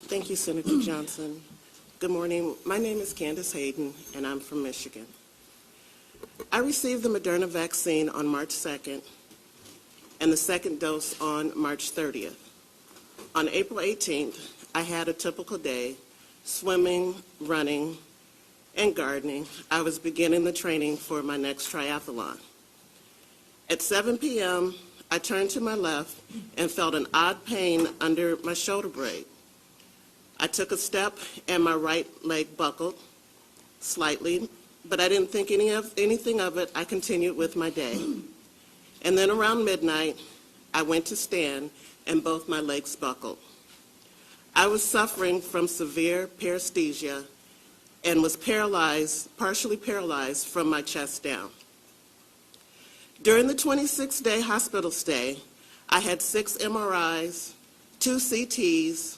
Thank you, Senator Johnson. Good morning. My name is Candace Hayden, and I'm from Michigan. I received the Moderna vaccine on March 2nd and the second dose on March 30th. On April 18th, I had a typical day, swimming, running, and gardening. I was beginning the training for my next triathlon. At 7 p.m., I turned to my left and felt an odd pain under my shoulder blade. I took a step and my right leg buckled slightly, but I didn't think anything of it. I continued with my day. And then around midnight, I went to stand and both my legs buckled. I was suffering from severe paresthesia and was partially paralyzed from my chest down. During the 26-day hospital stay, I had 6 MRIs, 2 CTs,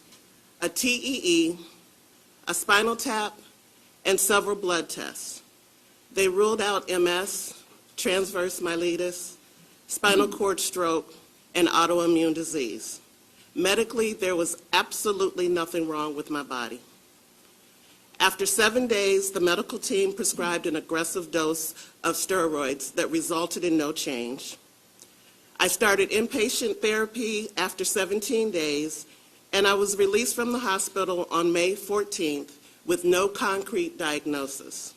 a TEE, a spinal tap, and several blood tests. They ruled out MS, transverse myelitis, spinal cord stroke, and autoimmune disease. Medically, there was absolutely nothing wrong with my body. After 7 days, the medical team prescribed an aggressive dose of steroids that resulted in no change. I started inpatient therapy after 17 days, and I was released from the hospital on May 14th with no concrete diagnosis.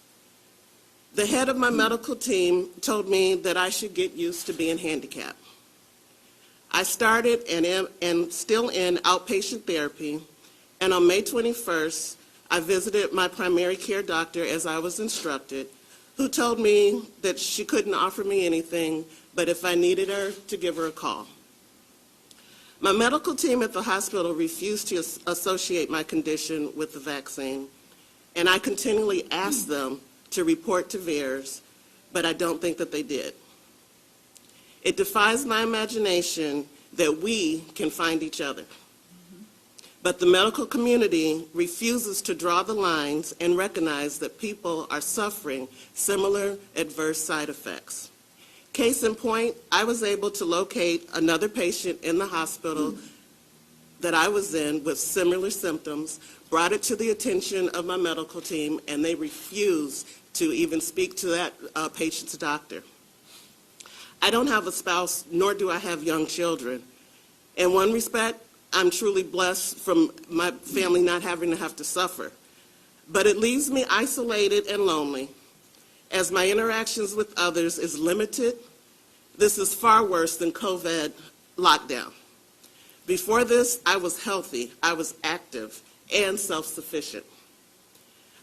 The head of my medical team told me that I should get used to being handicapped. I started and am still in outpatient therapy, and on May 21st, I visited my primary care doctor as I was instructed, who told me that she couldn't offer me anything, but if I needed her, to give her a call. My medical team at the hospital refused to associate my condition with the vaccine, and I continually asked them to report to VAERS, but I don't think that they did. It defies my imagination that we can find each other. But the medical community refuses to draw the lines and recognize that people are suffering similar adverse side effects. Case in point, I was able to locate another patient in the hospital that I was in with similar symptoms, brought it to the attention of my medical team, and they refused to even speak to that patient's doctor. I don't have a spouse, nor do I have young children. In one respect, I'm truly blessed from my family not having to have to suffer. But it leaves me isolated and lonely, as my interactions with others is limited. This is far worse than COVID lockdown. Before this, I was healthy, I was active, and self-sufficient.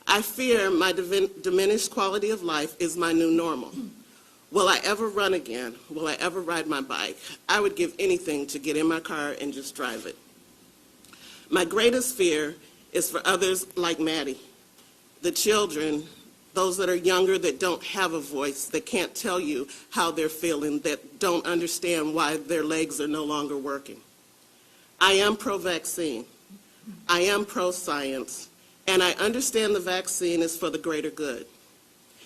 I fear my diminished quality of life is my new normal. Will I ever run again? Will I ever ride my bike? I would give anything to get in my car and just drive it. My greatest fear is for others like Maddie, the children, those that are younger that don't have a voice, that can't tell you how they're feeling, that don't understand why their legs are no longer working. I am pro-vaccine. I am pro-science, and I understand the vaccine is for the greater good.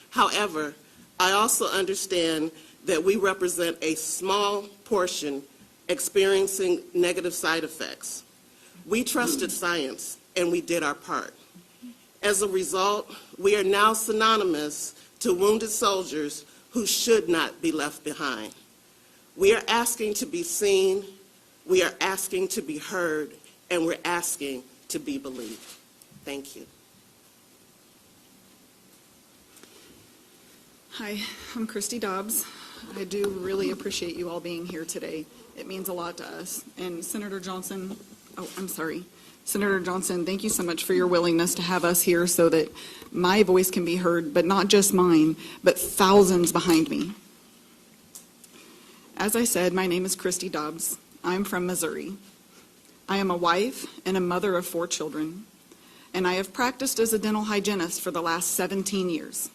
However, I also understand that we represent a small portion experiencing negative side effects. We trusted science, and we did our part. As a result, we are now synonymous to wounded soldiers who should not be left behind. We are asking to be seen, we are asking to be heard, and we're asking to be believed. Thank you. Hi, I'm Christy Dobbs. I do really appreciate you all being here today. It means a lot to us. And Senator Johnson, Senator Johnson, thank you so much for your willingness to have us here so that my voice can be heard, but not just mine, but thousands behind me. As I said, my name is Christy Dobbs. I'm from Missouri. I am a wife and a mother of 4 children, and I have practiced as a dental hygienist for the last 17 years.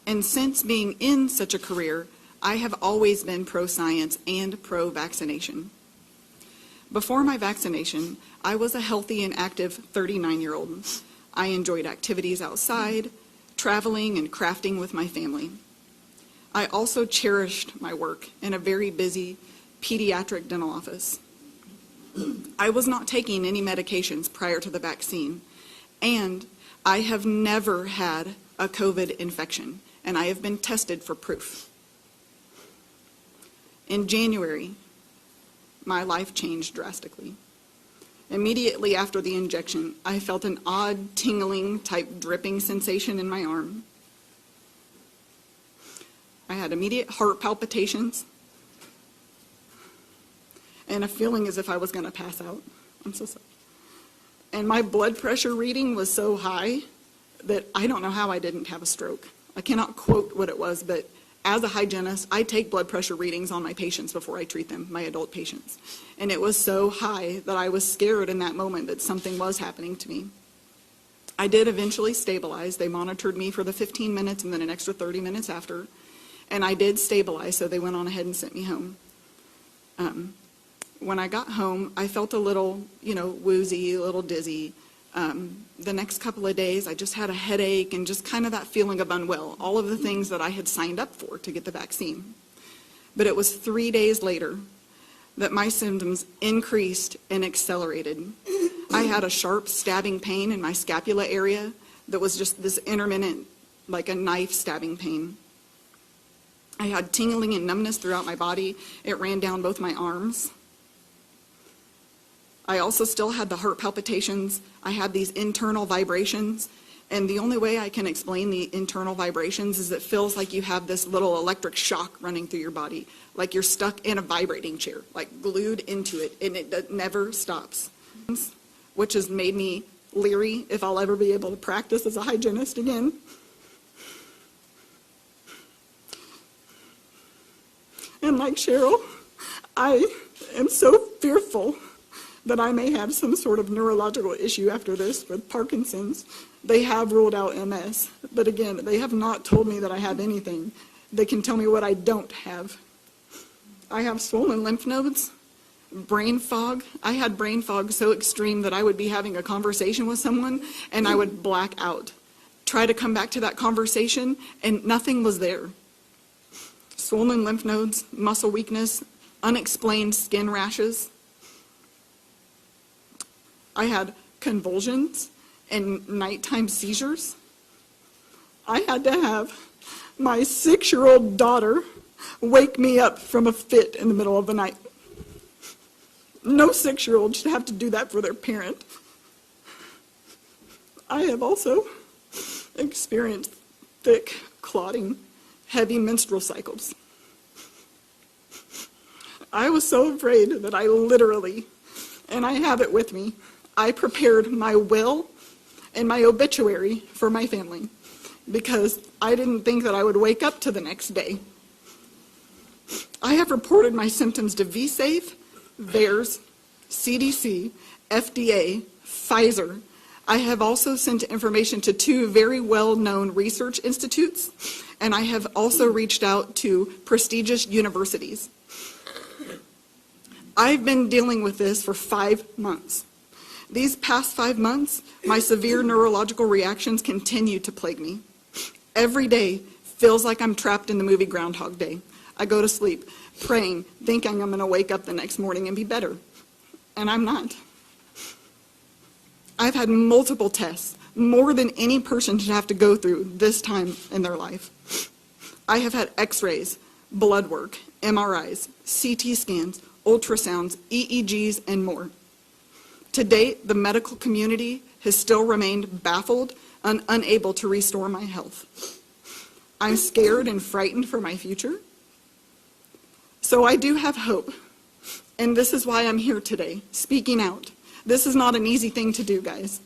And since being in such a career, I have always been pro-science and pro-vaccination. Before my vaccination, I was a healthy and active 39-year-old. I enjoyed activities outside, traveling and crafting with my family. I also cherished my work in a very busy pediatric dental office. I was not taking any medications prior to the vaccine, and I have never had a COVID infection, and I have been tested for proof. In January, my life changed drastically. Immediately after the injection, I felt an odd tingling type dripping sensation in my arm. I had immediate heart palpitations and a feeling as if I was going to pass out. I'm so sorry. And my blood pressure reading was so high that I don't know how I didn't have a stroke. I cannot quote what it was, but as a hygienist, I take blood pressure readings on my patients before I treat them, my adult patients. And it was so high that I was scared in that moment that something was happening to me. I did eventually stabilize. They monitored me for the 15 minutes and then an extra 30 minutes after. And I did stabilize, so they went on ahead and sent me home. When I got home, I felt a little, woozy, a little dizzy. The next couple of days, I just had a headache and just kind of that feeling of unwell, all of the things that I had signed up for to get the vaccine. But it was 3 days later that my symptoms increased and accelerated. I had a sharp stabbing pain in my scapula area that was just this intermittent, like a knife stabbing pain. I had tingling and numbness throughout my body. It ran down both my arms. I also still had the heart palpitations. I had these internal vibrations. And the only way I can explain the internal vibrations is it feels like you have this little electric shock running through your body, like you're stuck in a vibrating chair, like glued into it, and it never stops, which has made me leery if I'll ever be able to practice as a hygienist again. And like Cheryl, I am so fearful that I may have some sort of neurological issue after this with Parkinson's. They have ruled out MS, but again, they have not told me that I have anything. They can tell me what I don't have. I have swollen lymph nodes, brain fog. I had brain fog so extreme that I would be having a conversation with someone and I would black out. Try to come back to that conversation and nothing was there. Swollen lymph nodes, muscle weakness, unexplained skin rashes. I had convulsions and nighttime seizures. I had to have my 6-year-old daughter wake me up from a fit in the middle of the night. No 6-year-old should have to do that for their parent. I have also experienced thick, clotting, heavy menstrual cycles. I was so afraid that I literally, and I have it with me, I prepared my will and my obituary for my family because I didn't think that I would wake up to the next day. I have reported my symptoms to VSafe, VAERS, CDC, FDA, Pfizer. I have also sent information to 2 very well-known research institutes, and I have also reached out to prestigious universities. I've been dealing with this for 5 months. These past 5 months, my severe neurological reactions continue to plague me. Every day feels like I'm trapped in the movie Groundhog Day. I go to sleep praying, thinking I'm going to wake up the next morning and be better. And I'm not. I've had multiple tests, more than any person should have to go through this time in their life. I have had x-rays, blood work, MRIs, CT scans, ultrasounds, EEGs, and more. To date, the medical community has still remained baffled and unable to restore my health. I'm scared and frightened for my future. So I do have hope, and this is why I'm here today, speaking out. This is not an easy thing to do, guys.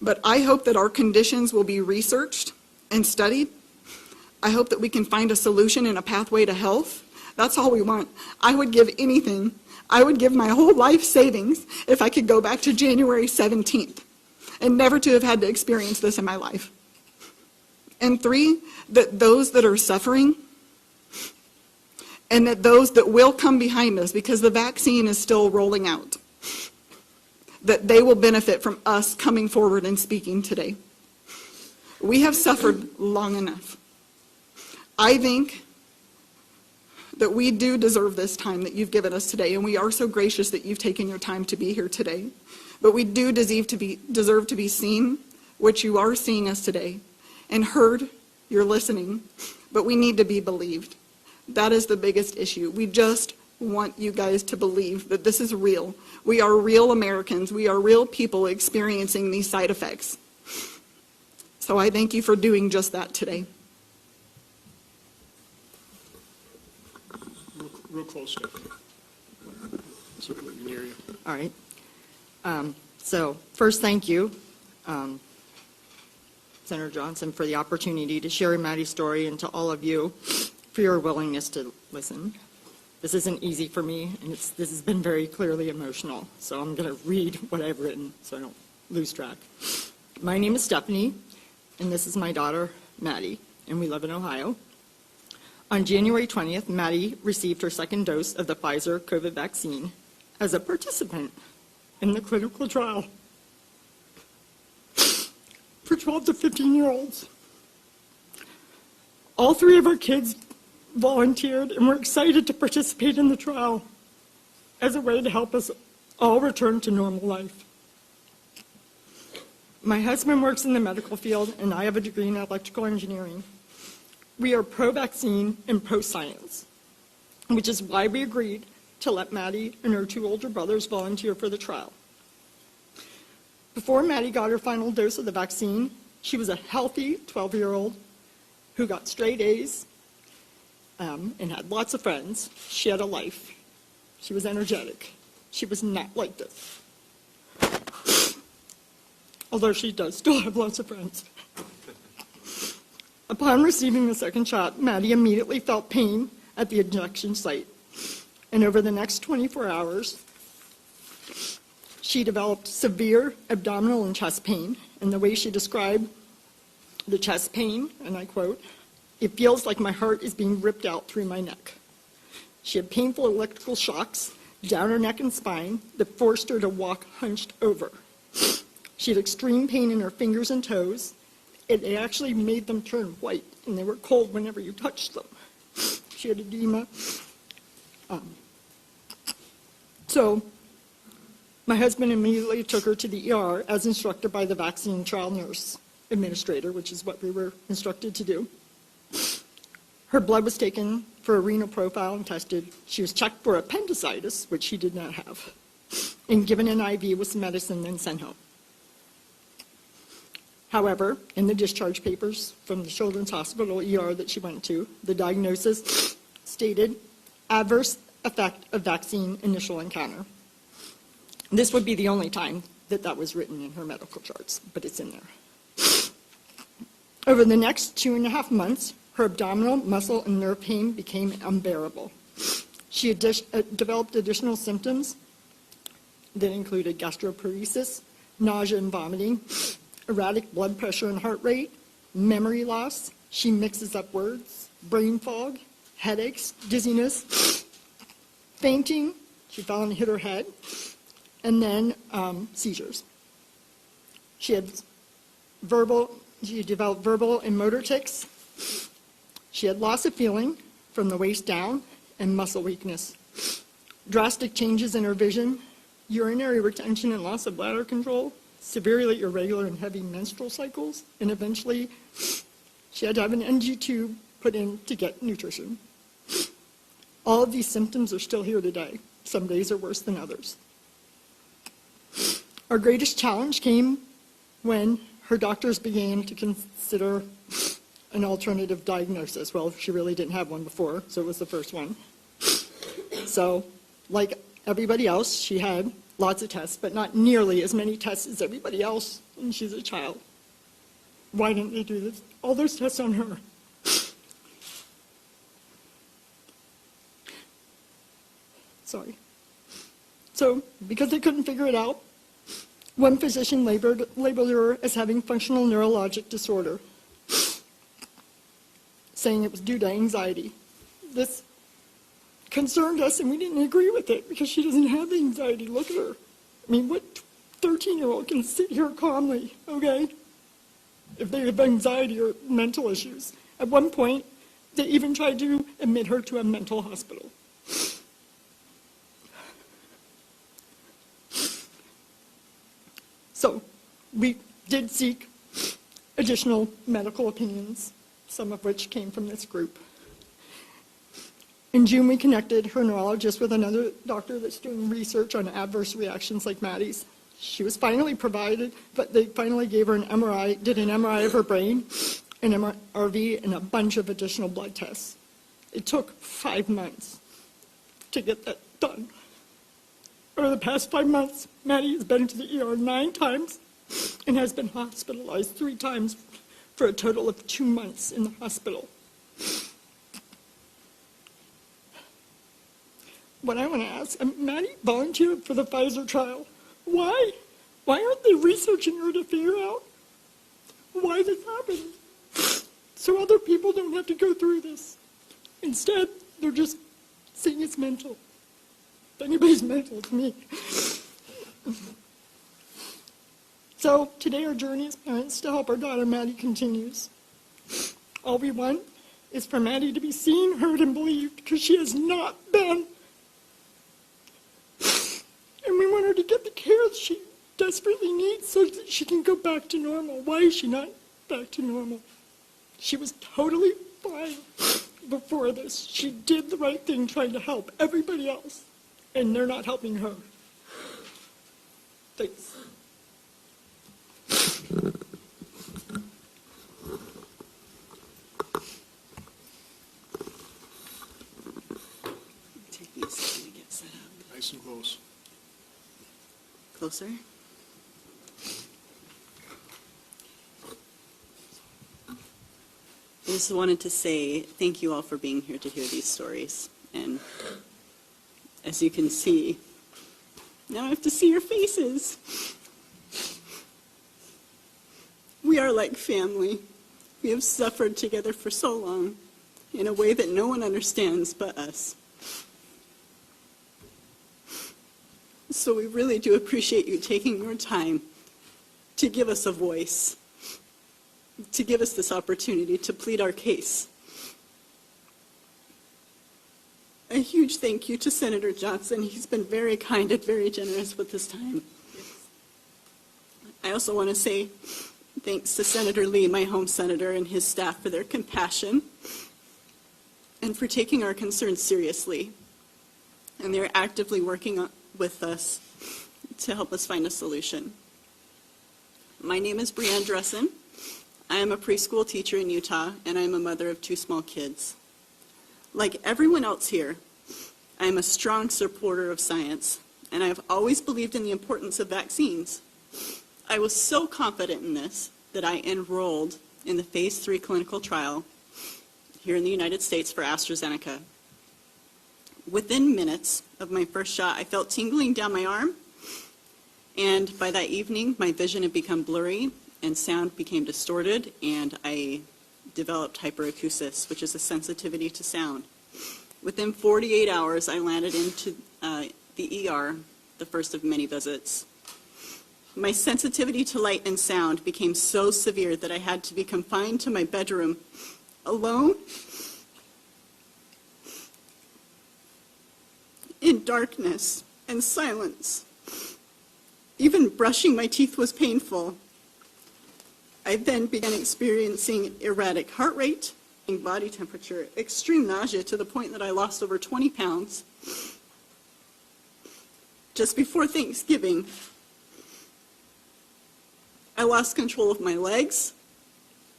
But I hope that our conditions will be researched and studied. I hope that we can find a solution and a pathway to health. That's all we want. I would give anything. I would give my whole life savings if I could go back to January 17th and never to have had to experience this in my life. And 3, that those that are suffering and that those that will come behind us, because the vaccine is still rolling out, that they will benefit from us coming forward and speaking today. We have suffered long enough. I think that we do deserve this time that you've given us today, and we are so gracious that you've taken your time to be here today. But we do deserve to be seen, which you are seeing us today, and heard, you're listening, but we need to be believed. That is the biggest issue. We just want you guys to believe that this is real. We are real Americans. We are real people experiencing these side effects. So I thank you for doing just that today. Real close, Stephanie. So we can hear you. All right. So first, thank you, Senator Johnson, for the opportunity to share Maddie's story, and to all of you for your willingness to listen. This isn't easy for me, and this has been very clearly emotional. So I'm going to read what I've written so I don't lose track. My name is Stephanie, and this is my daughter, Maddie, and we live in Ohio. On January 20th, Maddie received her second dose of the Pfizer COVID vaccine as a participant in the clinical trial for 12 to 15-year-olds. All three of our kids volunteered and were excited to participate in the trial as a way to help us all return to normal life. My husband works in the medical field, and I have a degree in electrical engineering. We are pro-vaccine and pro-science, which is why we agreed to let Maddie and her two older brothers volunteer for the trial. Before Maddie got her final dose of the vaccine, she was a healthy 12-year-old who got straight A's and had lots of friends. She had a life. She was energetic. She was not like this. Although she does still have lots of friends. Upon receiving the second shot, Maddie immediately felt pain at the injection site. And over the next 24 hours, she developed severe abdominal and chest pain. And the way she described the chest pain, and I quote, "It feels like my heart is being ripped out through my neck." She had painful electrical shocks down her neck and spine that forced her to walk hunched over. She had extreme pain in her fingers and toes. It actually made them turn white, and they were cold whenever you touched them. She had edema. So my husband immediately took her to the ER as instructed by the vaccine trial nurse administrator, which is what we were instructed to do. Her blood was taken for a renal profile and tested. She was checked for appendicitis, which she did not have, and given an IV with some medicine, then sent home. However, in the discharge papers from the Children's Hospital ER that she went to, the diagnosis stated adverse effect of vaccine initial encounter. This would be the only time that that was written in her medical charts, but it's in there. Over the next 2.5 months, her abdominal, muscle, and nerve pain became unbearable. She had developed additional symptoms that included gastroparesis, nausea and vomiting, erratic blood pressure and heart rate, memory loss. She mixes up words, brain fog, headaches, dizziness, fainting. She fell and hit her head, and then seizures. She developed verbal and motor tics. She had loss of feeling from the waist down and muscle weakness. Drastic changes in her vision, urinary retention and loss of bladder control, severely irregular and heavy menstrual cycles, and eventually she had to have an NG tube put in to get nutrition. All of these symptoms are still here today. Some days are worse than others. Our greatest challenge came when her doctors began to consider an alternative diagnosis. Well, she really didn't have one before, so it was the first one. So, like everybody else, she had lots of tests, but not nearly as many tests as everybody else when she's a child. Why didn't they do this? All those tests on her. Sorry. So, because they couldn't figure it out, one physician labeled her as having functional neurologic disorder, saying it was due to anxiety. This concerned us, and we didn't agree with it because she doesn't have anxiety. Look at her. I mean, what 13-year-old can sit here calmly, okay, if they have anxiety or mental issues? At one point, They even tried to admit her to a mental hospital. So we did seek additional medical opinions, some of which came from this group. In June, we connected her neurologist with another doctor that's doing research on adverse reactions like Maddie's. She was finally provided, but they finally gave her an MRI, did an MRI of her brain, an MRV, and a bunch of additional blood tests. It took 5 months to get that done. Over the past 5 months, Maddie has been to the ER 9 times and has been hospitalized 3 times for a total of 2 months in the hospital. What I want to ask, Maddie volunteered for the Pfizer trial. Why? Why aren't they researching her to figure out why this happened? So other people don't have to go through this. Instead, they're just saying it's mental. If anybody's mental, it's me. So today our journey as parents to help our daughter Maddie continues. All we want is for Maddie to be seen, heard, and believed, because she has not been. And we want her to get the care she desperately needs so that she can go back to normal. Why is she not back to normal? She was totally fine before this. She did the right thing trying to help everybody else, and they're not helping her. Thanks. Take me a second to get set up. Nice and close. Closer. I just wanted to say thank you all for being here to hear these stories. And as you can see, now I have to see your faces. We are like family. We have suffered together for so long in a way that no one understands but us. So we really do appreciate you taking your time to give us a voice, to give us this opportunity to plead our case. A huge thank you to Senator Johnson. He's been very kind and very generous with his time. I also want to say thanks to Senator Lee, my home senator, and his staff for their compassion and for taking our concerns seriously. And they're actively working with us to help us find a solution. My name is Brianne Dressen. I am a preschool teacher in Utah, and I am a mother of 2 small kids. Like everyone else here, I am a strong supporter of science, and I have always believed in the importance of vaccines. I was so confident in this that I enrolled in the phase 3 clinical trial here in the United States for AstraZeneca. Within minutes of my first shot, I felt tingling down my arm, and by that evening, my vision had become blurry, and sound became distorted, and I developed hyperacusis, which is a sensitivity to sound. Within 48 hours, I landed into the ER, the first of many visits. My sensitivity to light and sound became so severe that I had to be confined to my bedroom alone in darkness and silence. Even brushing my teeth was painful. I then began experiencing erratic heart rate, body temperature, extreme nausea to the point that I lost over 20 pounds. Just before Thanksgiving, I lost control of my legs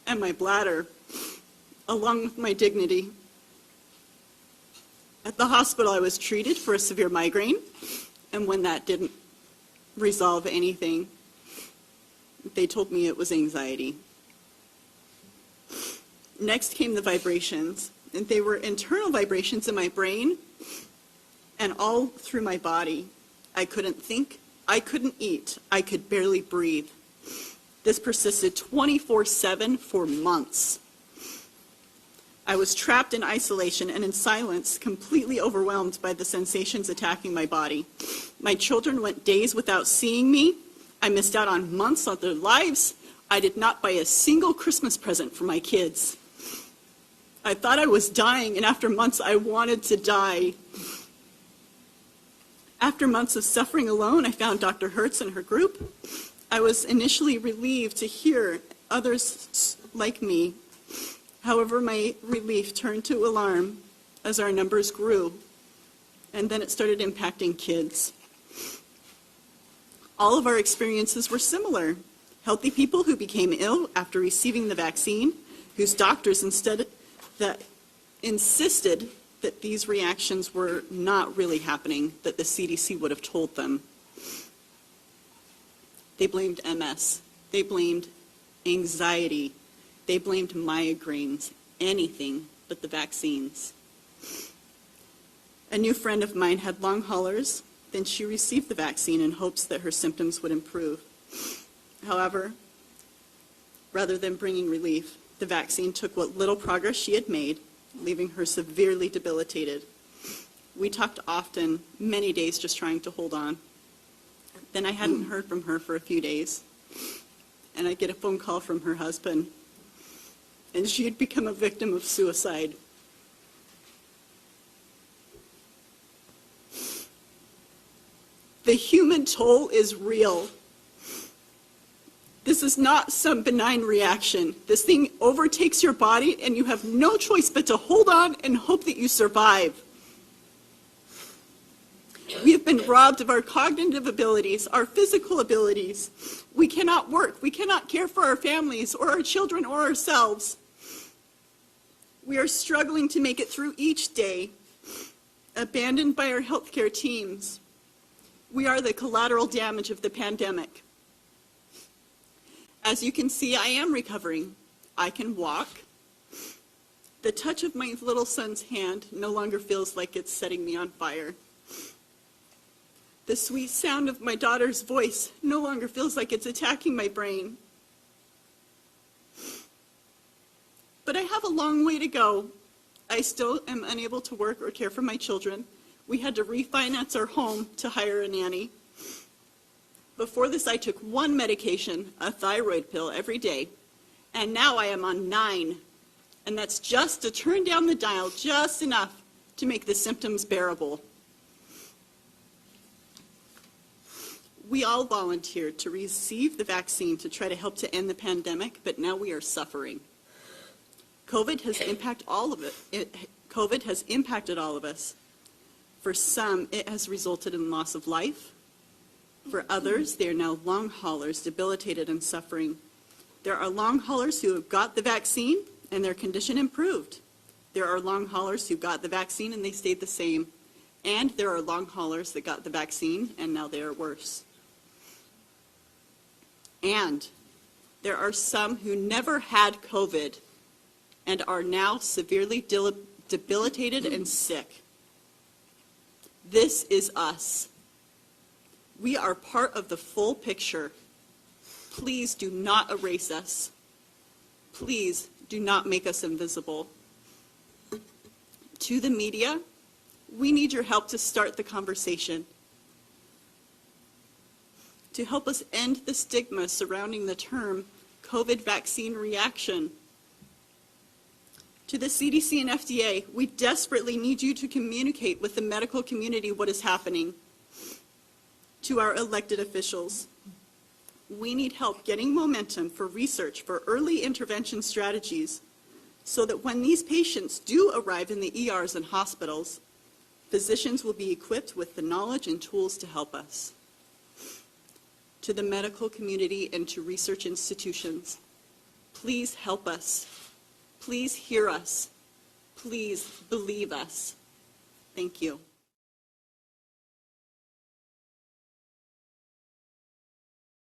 and my bladder, along with my dignity. At the hospital, I was treated for a severe migraine, and when that didn't resolve anything, they told me it was anxiety. Next came the vibrations, and they were internal vibrations in my brain and all through my body. I couldn't think, I couldn't eat, I could barely breathe. This persisted 24/7 for months. I was trapped in isolation and in silence, completely overwhelmed by the sensations attacking my body. My children went days without seeing me. I missed out on months of their lives. I did not buy a single Christmas present for my kids. I thought I was dying, and after months, I wanted to die. After months of suffering alone, I found Dr. Hertz and her group. I was initially relieved to hear others like me. However, my relief turned to alarm as our numbers grew, and then it started impacting kids. All of our experiences were similar. Healthy people who became ill after receiving the vaccine, whose doctors insisted that these reactions were not really happening, that the CDC would have told them. They blamed MS. They blamed anxiety. They blamed migraines, anything but the vaccines. A new friend of mine had long haulers. Then she received the vaccine in hopes that her symptoms would improve. However, rather than bringing relief, the vaccine took what little progress she had made, leaving her severely debilitated. We talked often, many days just trying to hold on. Then I hadn't heard from her for a few days, and I get a phone call from her husband, and she had become a victim of suicide. The human toll is real. This is not some benign reaction. This thing overtakes your body, and you have no choice but to hold on and hope that you survive. We have been robbed of our cognitive abilities, our physical abilities. We cannot work. We cannot care for our families or our children or ourselves. We are struggling to make it through each day, abandoned by our healthcare teams. We are the collateral damage of the pandemic. As you can see, I am recovering. I can walk. The touch of my little son's hand no longer feels like it's setting me on fire. The sweet sound of my daughter's voice no longer feels like it's attacking my brain. But I have a long way to go. I still am unable to work or care for my children. We had to refinance our home to hire a nanny. Before this, I took one medication, a thyroid pill, every day, and now I am on 9. And that's just to turn down the dial just enough to make the symptoms bearable. We all volunteered to receive the vaccine to try to help to end the pandemic, but now we are suffering. COVID has impacted all of us. For some, it has resulted in loss of life. For others, they are now long haulers, debilitated and suffering. There are long haulers who have got the vaccine and their condition improved. There are long haulers who got the vaccine and they stayed the same. And there are long haulers that got the vaccine and now they are worse. And there are some who never had COVID and are now severely debilitated and sick. This is us. We are part of the full picture. Please do not erase us. Please do not make us invisible. To the media, we need your help to start the conversation, to help us end the stigma surrounding the term COVID vaccine reaction. To the CDC and FDA, we desperately need you to communicate with the medical community what is happening. To our elected officials, we need help getting momentum for research for early intervention strategies so that when these patients do arrive in the ERs and hospitals, physicians will be equipped with the knowledge and tools to help us. To the medical community and to research institutions, please help us. Please hear us. Please believe us. Thank you.